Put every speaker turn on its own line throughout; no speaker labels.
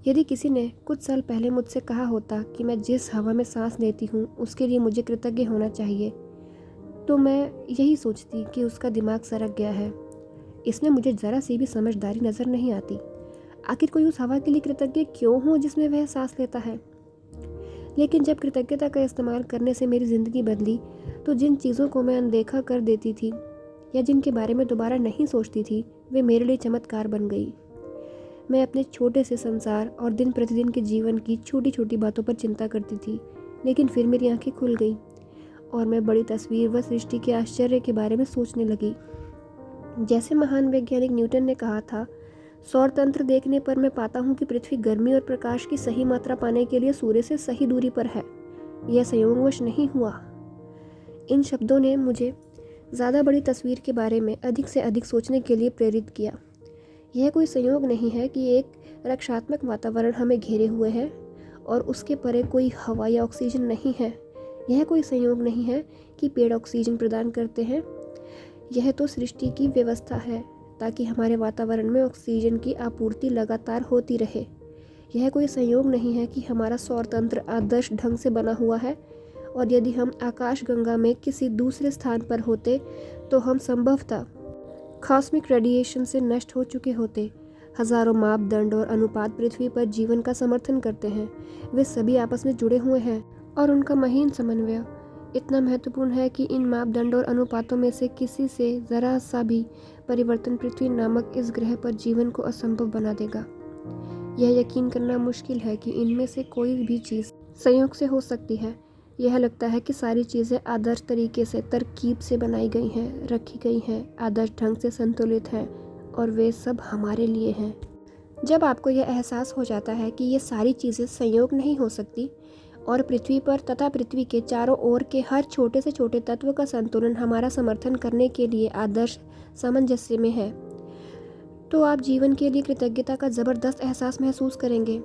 यदि किसी ने कुछ साल पहले मुझसे कहा होता कि मैं जिस हवा में सांस लेती हूँ उसके लिए मुझे कृतज्ञ होना चाहिए, तो मैं यही सोचती कि उसका दिमाग सरक गया है। इसमें मुझे ज़रा सी भी समझदारी नज़र नहीं आती। आखिर कोई उस हवा के लिए कृतज्ञ क्यों हो जिसमें वह सांस लेता है? लेकिन जब कृतज्ञता का इस्तेमाल करने से मेरी ज़िंदगी बदली, तो जिन चीज़ों को मैं अनदेखा कर देती थी या जिनके बारे में दोबारा नहीं सोचती थी, वे मेरे लिए चमत्कार बन गई। मैं अपने छोटे से संसार और दिन प्रतिदिन के जीवन की छोटी छोटी बातों पर चिंता करती थी, लेकिन फिर मेरी आंखें खुल गईं और मैं बड़ी तस्वीर व सृष्टि के आश्चर्य के बारे में सोचने लगी। जैसे महान वैज्ञानिक न्यूटन ने कहा था, सौर तंत्र देखने पर मैं पाता हूँ कि पृथ्वी गर्मी और प्रकाश की सही मात्रा पाने के लिए सूर्य से सही दूरी पर है। यह संयोगवश नहीं हुआ। इन शब्दों ने मुझे ज़्यादा बड़ी तस्वीर के बारे में अधिक से अधिक सोचने के लिए प्रेरित किया। यह कोई संयोग नहीं है कि एक रक्षात्मक वातावरण हमें घेरे हुए है और उसके परे कोई हवा या ऑक्सीजन नहीं है। यह कोई संयोग नहीं है कि पेड़ ऑक्सीजन प्रदान करते हैं। यह तो सृष्टि की व्यवस्था है ताकि हमारे वातावरण में ऑक्सीजन की आपूर्ति लगातार होती रहे। यह कोई संयोग नहीं है कि हमारा सौर तंत्र आदर्श ढंग से बना हुआ है और यदि हम आकाशगंगा में किसी दूसरे स्थान पर होते तो हम संभवतः कॉस्मिक रेडिएशन से नष्ट हो चुके होते। हजारों मापदंड और अनुपात पृथ्वी पर जीवन का समर्थन करते हैं। वे सभी आपस में जुड़े हुए हैं और उनका महीन समन्वय इतना महत्वपूर्ण है कि इन मापदंड और अनुपातों में से किसी से ज़रा सा भी परिवर्तन पृथ्वी नामक इस ग्रह पर जीवन को असंभव बना देगा। यह यकीन करना मुश्किल है कि इनमें से कोई भी चीज़ संयोग से हो सकती है। यह लगता है कि सारी चीज़ें आदर्श तरीके से तरकीब से बनाई गई हैं, रखी गई हैं, आदर्श ढंग से संतुलित हैं और वे सब हमारे लिए हैं। जब आपको यह एहसास हो जाता है कि ये सारी चीज़ें संयोग नहीं हो सकती और पृथ्वी पर तथा पृथ्वी के चारों ओर के हर छोटे से छोटे तत्व का संतुलन हमारा समर्थन करने के लिए आदर्श सामंजस्य में है, तो आप जीवन के लिए कृतज्ञता का ज़बरदस्त एहसास महसूस करेंगे।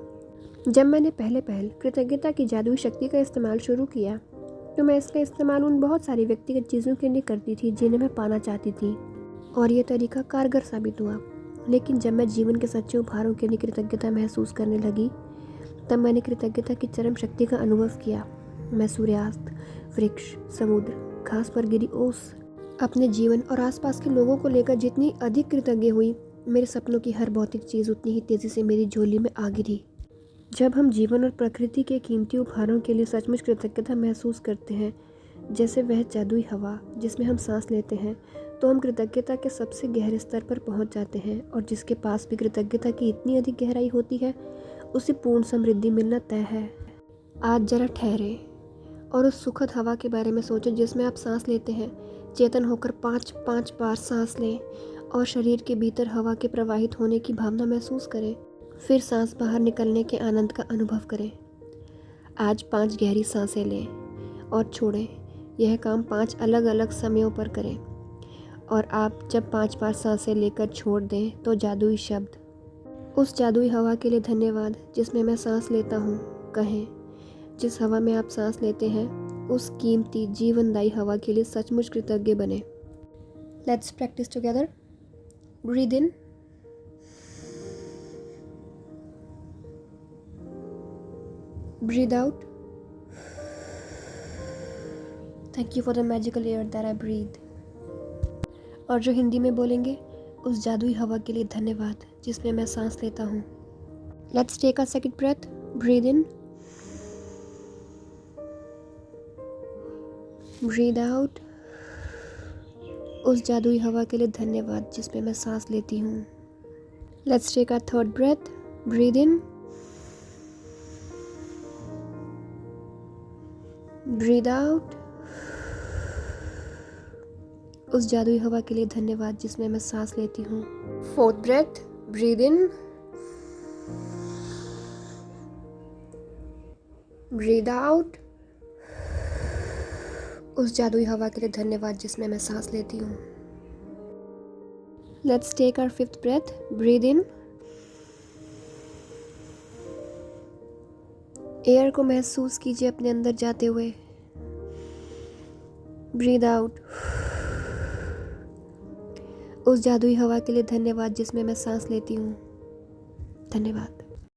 जब मैंने पहले कृतज्ञता की जादुई शक्ति का इस्तेमाल शुरू किया, तो मैं इसका इस्तेमाल उन बहुत सारी व्यक्तिगत चीज़ों के लिए करती थी जिन्हें मैं पाना चाहती थी और यह तरीका कारगर साबित हुआ। लेकिन जब मैं जीवन के सच्चे उपहारों के लिए कृतज्ञता महसूस करने लगी, तब मैंने कृतज्ञता की चरम शक्ति का अनुभव किया। मैं सूर्यास्त, वृक्ष, समुद्र, घास पर गिरी ओस, अपने जीवन और आसपास के लोगों को लेकर जितनी अधिक कृतज्ञ हुई, मेरे सपनों की हर भौतिक चीज़ उतनी ही तेज़ी से मेरी झोली में आ गिरी। जब हम जीवन और प्रकृति के कीमती उपहारों के लिए सचमुच कृतज्ञता महसूस करते हैं, जैसे वह जादुई हवा जिसमें हम सांस लेते हैं, तो हम कृतज्ञता के सबसे गहरे स्तर पर पहुंच जाते हैं और जिसके पास भी कृतज्ञता की इतनी अधिक गहराई होती है, उसे पूर्ण समृद्धि मिलना तय है। आज जरा ठहरे और उस सुखद हवा के बारे में सोचें जिसमें आप सांस लेते हैं। चेतन होकर 5-5 बार सांस लें और शरीर के भीतर हवा के प्रवाहित होने की भावना महसूस करें। फिर सांस बाहर निकलने के आनंद का अनुभव करें। आज 5 गहरी सांसें लें और छोड़ें। यह काम 5 अलग अलग समयों पर करें और आप जब 5 बार सांसें लेकर छोड़ दें तो जादुई शब्द, उस जादुई हवा के लिए धन्यवाद जिसमें मैं सांस लेता हूँ, कहें। जिस हवा में आप सांस लेते हैं, उस कीमती जीवनदायी हवा के लिए सचमुच कृतज्ञ बने। Let's practice together. Breathe in, breathe out. Thank you for the magical air that I breathe. और जो हिंदी में बोलेंगे, उस जादुई हवा के लिए धन्यवाद जिसमें मैं सांस लेता हूँ। Let's take a second breath. Breathe in, breathe out. उस जादुई हवा के लिए धन्यवाद जिसमें मैं सांस लेती हूँ। Let's take a third breath. Breathe in, breathe out. उस जादुई हवा के लिए धन्यवाद जिसमें मैं सांस लेती हूँ। Fourth breath. Breathe in, breathe out. उस जादुई हवा के लिए धन्यवाद जिसमें मैं सांस लेती हूँ। Let's take our fifth breath. Breathe in, air को महसूस कीजिए अपने अंदर जाते हुए। Breathe out. उस जादुई हवा के लिए धन्यवाद जिसमें मैं सांस लेती हूँ। धन्यवाद।